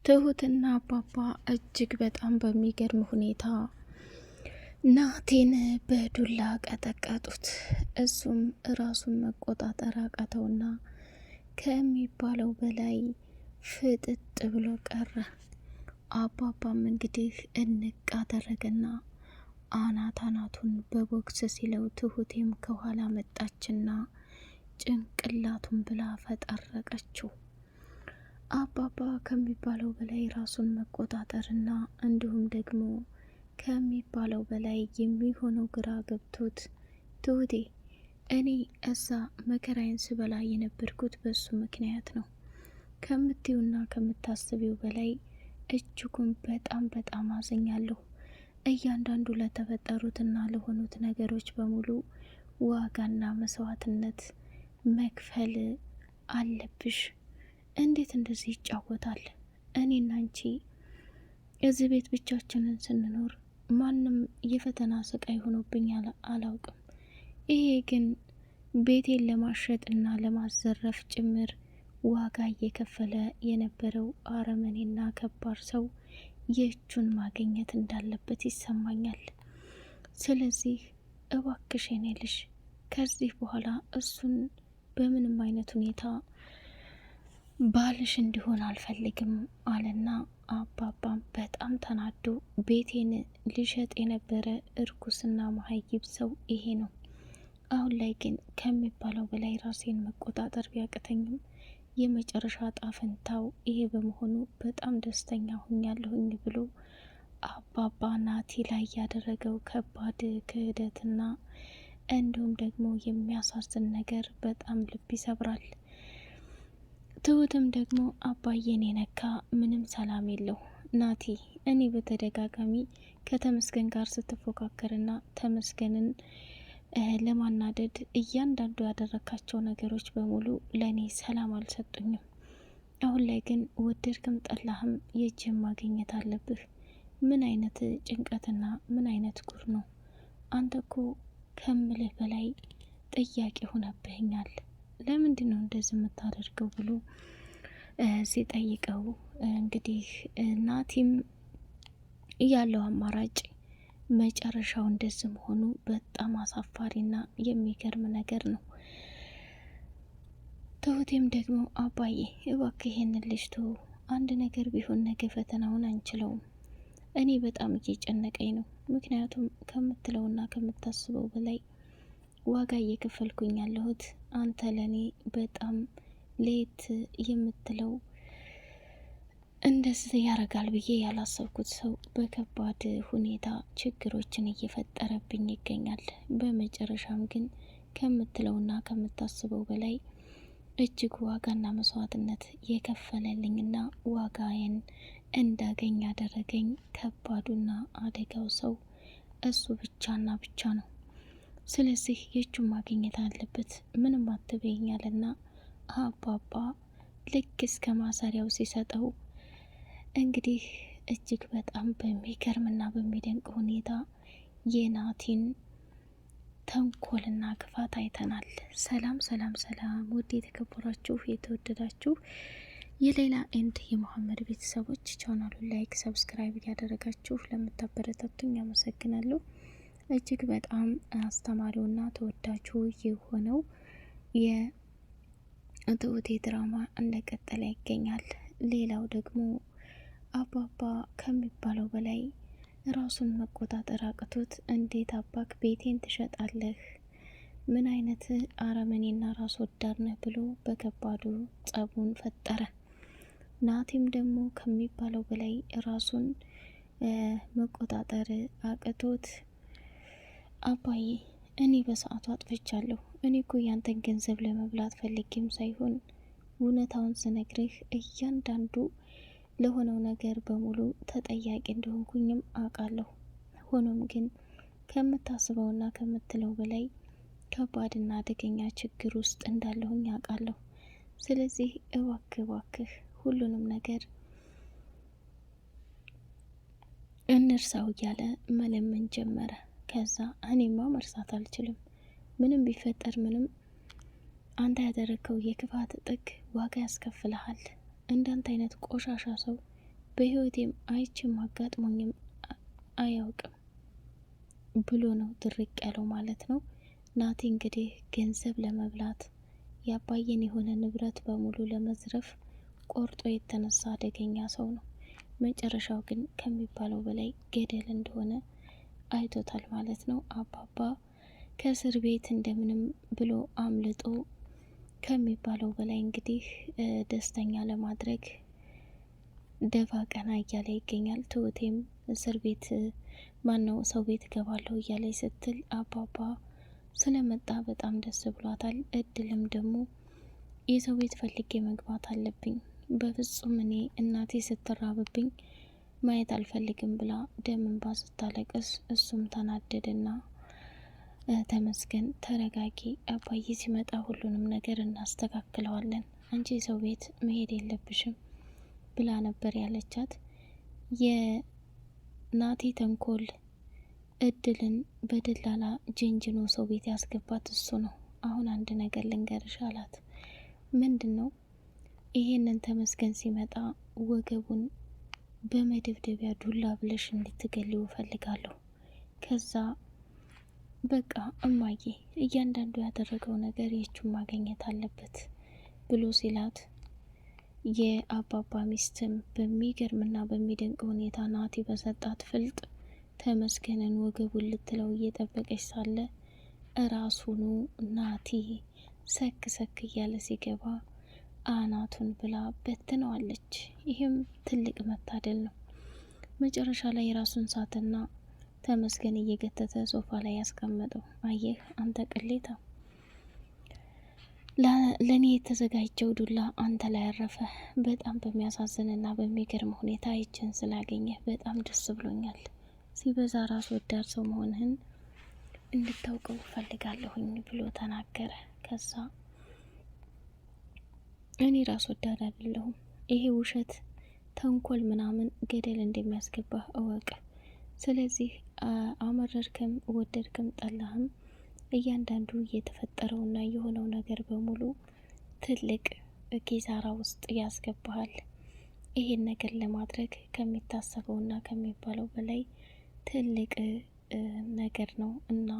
ትሁትና አባባ እጅግ በጣም በሚገርም ሁኔታ ናቴን በዱላ ቀጠቀጡት። እሱም ራሱን መቆጣጠር አቃተውና ከሚባለው በላይ ፍጥጥ ብሎ ቀረ። አባባም እንግዲህ እንቅ አደረገና አናቱን በቦክስ ሲለው ትሁቴም ከኋላ መጣችና ጭንቅላቱን ብላ ፈጠረቀችው። አባባ ከሚባለው በላይ ራሱን መቆጣጠርና እንዲሁም ደግሞ ከሚባለው በላይ የሚሆነው ግራ ገብቶት ትሁቴ እኔ እዛ መከራዬን ስበላ የነበርኩት በሱ ምክንያት ነው። ከምትዩና ከምታስቢው በላይ እጅጉን በጣም አዝኛለሁ። እያንዳንዱ ለተፈጠሩትና ለሆኑት ነገሮች በሙሉ ዋጋና መስዋዕትነት መክፈል አለብሽ። እንዴት እንደዚህ ይጫወታል? እኔና አንቺ እዚህ ቤት ብቻችንን ስንኖር ማንም የፈተና ስቃይ ሆኖብኝ አላውቅም። ይሄ ግን ቤቴን ለማሸጥና ለማዘረፍ ጭምር ዋጋ እየከፈለ የነበረው አረመኔና ከባድ ሰው የእጁን ማግኘት እንዳለበት ይሰማኛል። ስለዚህ እባክሽ የኔ ልጅ ከዚህ በኋላ እሱን በምንም አይነት ሁኔታ ባልሽ እንዲሆን አልፈልግም አለና አባባም በጣም ተናዶ ቤቴን ሊሸጥ የነበረ እርኩስና መሀይብ ሰው ይሄ ነው። አሁን ላይ ግን ከሚባለው በላይ ራሴን መቆጣጠር ቢያቅተኝም የመጨረሻ ጣፈንታው ይሄ በመሆኑ በጣም ደስተኛ ሁኛለሁኝ ብሎ አባባ ናቲ ላይ ያደረገው ከባድ ክህደትና እንዲሁም ደግሞ የሚያሳዝን ነገር በጣም ልብ ይሰብራል። ትሁትም ደግሞ አባዬን የነካ ምንም ሰላም የለው። ናቲ እኔ በተደጋጋሚ ከተመስገን ጋር ስትፎካከርና ተመስገንን ለማናደድ እያንዳንዱ ያደረካቸው ነገሮች በሙሉ ለእኔ ሰላም አልሰጡኝም። አሁን ላይ ግን ወደድክም ጠላህም የእጅህን ማግኘት አለብህ። ምን አይነት ጭንቀትና ምን አይነት ጉር ነው? አንተ እኮ ከምልህ በላይ ጥያቄ ሆነብህኛል። ለምንድን ነው እንደዚህ የምታደርገው ብሎ ሲጠይቀው እንግዲህ ናቲም ያለው አማራጭ መጨረሻው እንደዚህ መሆኑ በጣም አሳፋሪና የሚገርም ነገር ነው። ትሁቴም ደግሞ አባዬ እባክህ ይሄንን ልጅ ተው፣ አንድ ነገር ቢሆን ነገ ፈተናውን አንችለውም። እኔ በጣም እየጨነቀኝ ነው። ምክንያቱም ከምትለውና ከምታስበው በላይ ዋጋ እየከፈልኩኝ ያለሁት አንተ ለኔ በጣም ሌት የምትለው እንደዚህ ያረጋል ብዬ ያላሰብኩት ሰው በከባድ ሁኔታ ችግሮችን እየፈጠረብኝ ይገኛል። በመጨረሻም ግን ከምትለውና ከምታስበው በላይ እጅግ ዋጋና መስዋዕትነት የከፈለልኝና ዋጋዬን እንዳገኝ ያደረገኝ ከባዱና አደጋው ሰው እሱ ብቻና ብቻ ነው። ስለዚህ የእጁን ማግኘት አለበት። ምንም አትበይኛልና አባባ ልክ እስከ ማሰሪያው ሲሰጠው እንግዲህ እጅግ በጣም በሚገርምና በሚደንቅ ሁኔታ የናቲን ተንኮልና ክፋት አይተናል። ሰላም ውድ የተከበራችሁ የተወደዳችሁ የሌላ ኤንድ የመሐመድ ቤተሰቦች ቻናሉን ላይክ፣ ሰብስክራይብ እያደረጋችሁ ለምታበረታቱኝ አመሰግናለሁ። እጅግ በጣም አስተማሪውና ተወዳጁ የሆነው የትሁቴ ድራማ እንደቀጠለ ይገኛል። ሌላው ደግሞ አባባ ከሚባለው በላይ ራሱን መቆጣጠር አቅቶት እንዴት አባክ ቤቴን ትሸጣለህ? ምን አይነት አረመኔና ራስ ወዳድ ነህ ብሎ በከባዱ ጸቡን ፈጠረ። ናቲም ደግሞ ከሚባለው በላይ ራሱን መቆጣጠር አቅቶት አባዬ እኔ በሰዓቱ አጥፍቻለሁ። እኔ እኮ ያንተን ገንዘብ ለመብላት ፈልጌም ሳይሆን እውነታውን ስነግርህ እያንዳንዱ ለሆነው ነገር በሙሉ ተጠያቂ እንደሆንኩኝም አውቃለሁ። ሆኖም ግን ከምታስበውና ከምትለው በላይ ከባድና አደገኛ ችግር ውስጥ እንዳለሁኝ አውቃለሁ። ስለዚህ እባክህ ሁሉንም ነገር እንርሳው እያለ መለመን ጀመረ። ከዛ እኔማ መርሳት አልችልም፣ ምንም ቢፈጠር ምንም አንተ ያደረግከው የክፋት ጥግ ዋጋ ያስከፍልሃል። እንዳንተ አይነት ቆሻሻ ሰው በህይወቴም አይቼም አጋጥሞኝም አያውቅም ብሎ ነው ድርቅ ያለው ማለት ነው። ናቲ እንግዲህ ገንዘብ ለመብላት ያባየን የሆነ ንብረት በሙሉ ለመዝረፍ ቆርጦ የተነሳ አደገኛ ሰው ነው። መጨረሻው ግን ከሚባለው በላይ ገደል እንደሆነ አይቶታል ማለት ነው። አባባ ከእስር ቤት እንደምንም ብሎ አምልጦ ከሚባለው በላይ እንግዲህ ደስተኛ ለማድረግ ደፋ ቀና እያለ ይገኛል። ትሁቴም እስር ቤት ማነው ሰው ቤት እገባለሁ እያለች ስትል አባባ ስለመጣ በጣም ደስ ብሏታል። እድልም ደግሞ የሰው ቤት ፈልጌ መግባት አለብኝ፣ በፍጹም እኔ እናቴ ስትራብብኝ ማየት አልፈልግም ብላ ደም እንባ ስታለቅስ እሱም ተናደደና ተመስገን ተረጋጊ፣ አባዬ ሲመጣ ሁሉንም ነገር እናስተካክለዋለን፣ አንቺ የሰው ቤት መሄድ የለብሽም ብላ ነበር ያለቻት። የናቲ ተንኮል እድልን በደላላ ጅንጅኖ ሰው ቤት ያስገባት እሱ ነው። አሁን አንድ ነገር ልንገርሽ አላት። ምንድን ነው? ይሄንን ተመስገን ሲመጣ ወገቡን በመደብደቢያ ዱላ ብለሽ እንድትገሊው እፈልጋለሁ። ከዛ በቃ እማዬ እያንዳንዱ ያደረገው ነገር የቹን ማግኘት አለበት ብሎ ሲላት የአባባ ሚስትም በሚገርምና በሚደንቅ ሁኔታ ናቲ በሰጣት ፍልጥ ተመስገንን ወገቡን ልትለው እየጠበቀች ሳለ እራሱኑ ናቲ ሰክ ሰክ እያለ ሲገባ አናቱን ብላ በትነዋለች። ይህም ትልቅ መታደል ነው። መጨረሻ ላይ የራሱን ሳትና ተመስገን እየገተተ ሶፋ ላይ ያስቀመጠው። አየህ አንተ ቅሌታ፣ ለእኔ የተዘጋጀው ዱላ አንተ ላይ ያረፈ። በጣም በሚያሳዝንና በሚገርም ሁኔታ ይችን ስላገኘ በጣም ደስ ብሎኛል። ሲበዛ ራስ ወዳድ ሰው መሆንህን እንድታውቀው ፈልጋለሁኝ ብሎ ተናገረ። ከዛ እኔ ራስ ወዳድ አይደለሁም፣ ይሄ ውሸት ተንኮል ምናምን ገደል እንደሚያስገባህ እወቅ። ስለዚህ አመረርክም ወደድክም ጠላህም እያንዳንዱ እየተፈጠረውና የሆነው ነገር በሙሉ ትልቅ ኪሳራ ውስጥ ያስገባሃል። ይሄን ነገር ለማድረግ ከሚታሰበውና ከሚባለው በላይ ትልቅ ነገር ነው እና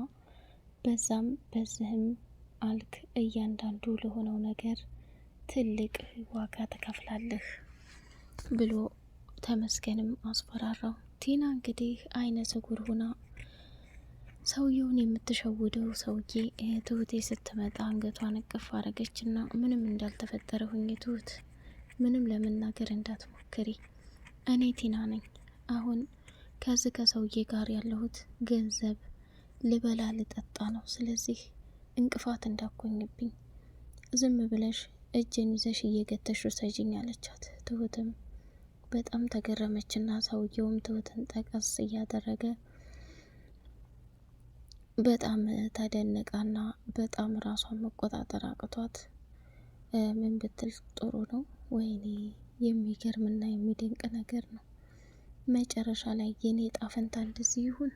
በዛም በዚህም አልክ እያንዳንዱ ለሆነው ነገር ትልቅ ዋጋ ትከፍላለህ ብሎ ተመስገንም አስፈራራው። ቲና እንግዲህ አይነ ስውር ሁና ሰውየውን የምትሸውደው ሰውዬ ትሁቴ ስትመጣ አንገቷን እቅፍ አረገችና ምንም እንዳልተፈጠረ ሁኝ ትሁት፣ ምንም ለመናገር እንዳትሞክሪ፣ እኔ ቲና ነኝ። አሁን ከዚህ ከሰውዬ ጋር ያለሁት ገንዘብ ልበላ ልጠጣ ነው። ስለዚህ እንቅፋት እንዳኮኝብኝ ዝም ብለሽ እጄን ይዘሽ እየገተሽ ሰጂኝ አለቻት። ትሁትም በጣም ተገረመችና ሰውየውም ትሁትን ጠቀስ እያደረገ በጣም ተደነቃና በጣም ራሷን መቆጣጠር አቅቷት ምን ብትል ጥሩ ነው? ወይኔ የሚገርምና የሚደንቅ ነገር ነው። መጨረሻ ላይ የኔ ጣፈንታ እንደዚህ ይሁን፣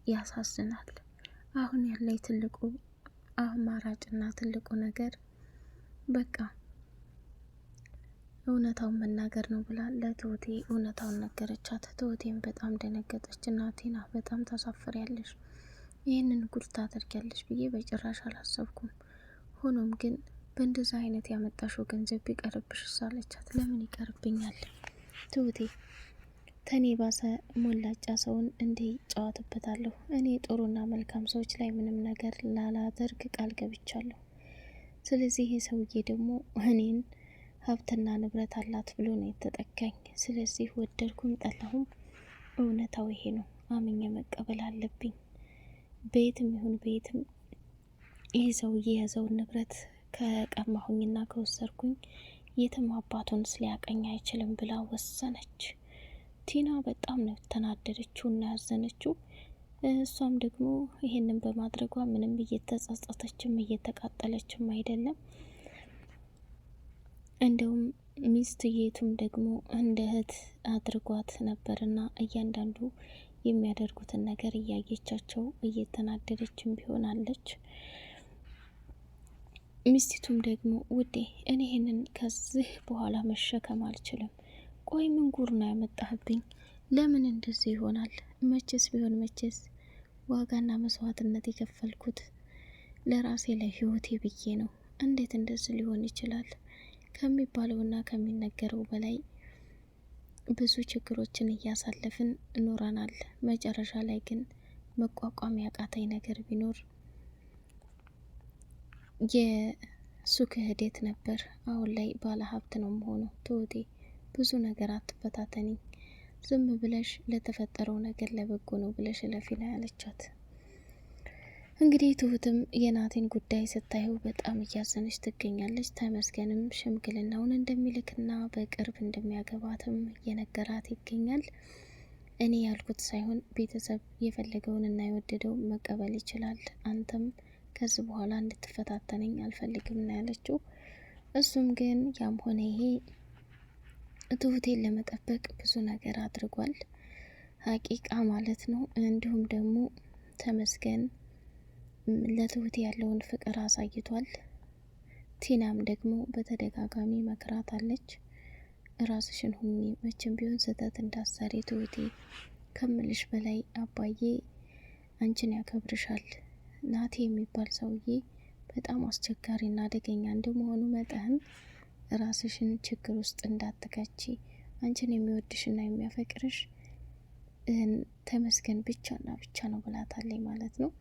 ያሳዝናል። አሁን ያለኝ ትልቁ አማራጭና ትልቁ ነገር በቃ እውነታውን መናገር ነው ብላ ለትሁቴ እውነታውን ነገረቻት። ትሁቴም በጣም ደነገጠች እና ቲና በጣም ታሳፍሪያለሽ፣ ይህንን ጉድ ታደርጊያለሽ ብዬ በጭራሽ አላሰብኩም። ሆኖም ግን በእንደዛ አይነት ያመጣሽው ገንዘብ ቢቀርብሽ ሳለቻት። ለምን ይቀርብኛል ትሁቴ፣ ተኔ ባሰ ሞላጫ ሰውን እንዲህ ጨዋትበታለሁ። እኔ ጥሩና መልካም ሰዎች ላይ ምንም ነገር ላላደርግ ቃል ገብቻለሁ። ስለዚህ ይሄ ሰውዬ ደግሞ እኔን ሀብትና ንብረት አላት ብሎ ነው የተጠጋኝ። ስለዚህ ወደድኩም ጠላሁም እውነታው ይሄ ነው፣ አምኜ መቀበል አለብኝ። ቤትም ይሁን ቤትም ይህ ሰውዬ የያዘውን ንብረት ከቀማሁኝና ከወሰድኩኝ የትም አባቱን ሊያቀኝ አይችልም ብላ ወሰነች። ቲና በጣም ነው ተናደደችው እና ያዘነችው። እሷም ደግሞ ይሄንን በማድረጓ ምንም እየተጸጸተችም እየተቃጠለችም አይደለም። እንደውም ሚስትየቱም ደግሞ እንደ እህት አድርጓት ነበርና እያንዳንዱ የሚያደርጉትን ነገር እያየቻቸው እየተናደደችም ቢሆናለች። ሚስቲቱም ደግሞ ውዴ እኔ ይሄንን ከዚህ በኋላ መሸከም አልችልም፣ ቆይ ምን ጉር ነው ያመጣህብኝ? ለምን እንደዚህ ይሆናል? መቼስ ቢሆን መቼስ ዋጋና መስዋዕትነት የከፈልኩት ለራሴ ለህይወቴ ብዬ ነው። እንዴት እንደዚህ ሊሆን ይችላል? ከሚባለውና ከሚነገረው በላይ ብዙ ችግሮችን እያሳለፍን ኖረናል። መጨረሻ ላይ ግን መቋቋም ያቃተኝ ነገር ቢኖር የሱ ክህደት ነበር። አሁን ላይ ባለ ሀብት ነው መሆነው። ትሁቴ ብዙ ነገር አትፈታተኝ፣ ዝም ብለሽ ለተፈጠረው ነገር ለበጎ ነው ብለሽ እለፊ ነው ያለቻት። እንግዲህ ትሁትም የናቴን ጉዳይ ስታየው በጣም እያዘነች ትገኛለች። ተመስገንም ሽምግልናውን እንደሚልክና በቅርብ እንደሚያገባትም እየነገራት ይገኛል። እኔ ያልኩት ሳይሆን ቤተሰብ የፈለገውንና የወደደው መቀበል ይችላል። አንተም ከዚህ በኋላ እንድትፈታተነኝ አልፈልግም ነው ያለችው። እሱም ግን ያም ሆነ ይሄ ትሁቴን ለመጠበቅ ብዙ ነገር አድርጓል። ሀቂቃ ማለት ነው። እንዲሁም ደግሞ ተመስገን ለትሁቴ ያለውን ፍቅር አሳይቷል። ቲናም ደግሞ በተደጋጋሚ መክራት አለች። ራስሽን ሁኚ፣ መቼም ቢሆን ስህተት እንዳሰሪ ትሁቴ፣ ከምልሽ በላይ አባዬ አንቺን ያከብርሻል። ናቴ የሚባል ሰውዬ በጣም አስቸጋሪና አደገኛ እንደመሆኑ መጠን ራስሽን ችግር ውስጥ እንዳትከቺ፣ አንቺን የሚወድሽና የሚያፈቅርሽ ተመስገን ብቻና ብቻ ነው ብላታለች ማለት ነው።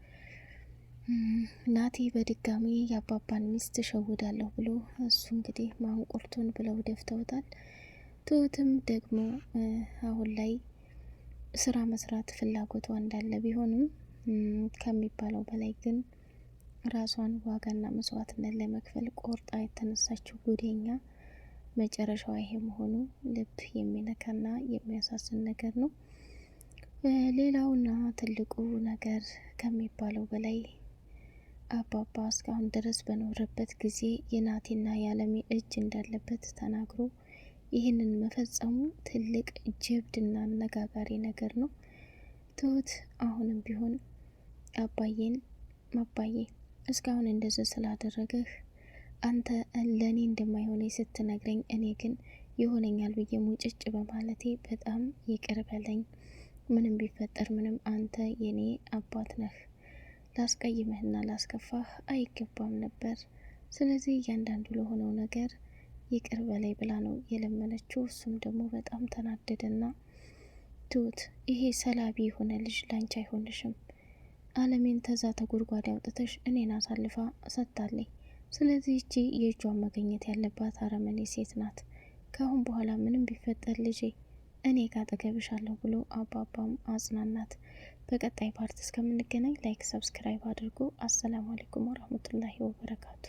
ናቲ በድጋሚ የአባባን ሚስት እሸውዳለሁ ብሎ እሱ እንግዲህ ማንቁርቱን ብለው ደፍተውታል። ትሁትም ደግሞ አሁን ላይ ስራ መስራት ፍላጎቷ እንዳለ ቢሆንም ከሚባለው በላይ ግን ራሷን ዋጋና መስዋዕትነት ለመክፈል ቆርጣ የተነሳችው ጉደኛ መጨረሻዋ ይሄ መሆኑ ልብ የሚነካና የሚያሳዝን ነገር ነው። ሌላውና ትልቁ ነገር ከሚባለው በላይ አባባ እስካሁን ድረስ በኖረበት ጊዜ የናቴና የአለሜ እጅ እንዳለበት ተናግሮ ይህንን መፈጸሙ ትልቅ ጀብድና አነጋጋሪ ነገር ነው። ትሁት አሁንም ቢሆን አባዬ እስካሁን እንደዚህ ስላደረገህ አንተ ለእኔ እንደማይሆነኝ ስትነግረኝ እኔ ግን ይሆነኛል ብዬ ሙጭጭ በማለቴ በጣም ይቅር በለኝ። ምንም ቢፈጠር ምንም አንተ የኔ አባት ነህ። ላስቀይምህና ላስከፋህ አይገባም ነበር። ስለዚህ እያንዳንዱ ለሆነው ነገር ይቅር በላይ ብላ ነው የለመነችው። እሱም ደግሞ በጣም ተናደደና ትሁት ይሄ ሰላቢ የሆነ ልጅ ላንቺ አይሆንሽም። አለሜን ተዛ ተጉድጓድ አውጥተሽ እኔን አሳልፋ ሰጥታለኝ። ስለዚህ እቺ የእጇን መገኘት ያለባት አረመኔ ሴት ናት። ካሁን በኋላ ምንም ቢፈጠር ልጄ እኔ ካጠገብሻለሁ ብሎ አባባም አጽናናት። በቀጣይ ፓርት እስከምንገናኝ ላይክ፣ ሰብስክራይብ አድርጉ። አሰላሙ አለይኩም ወራህመቱላሂ ወበረካቱ።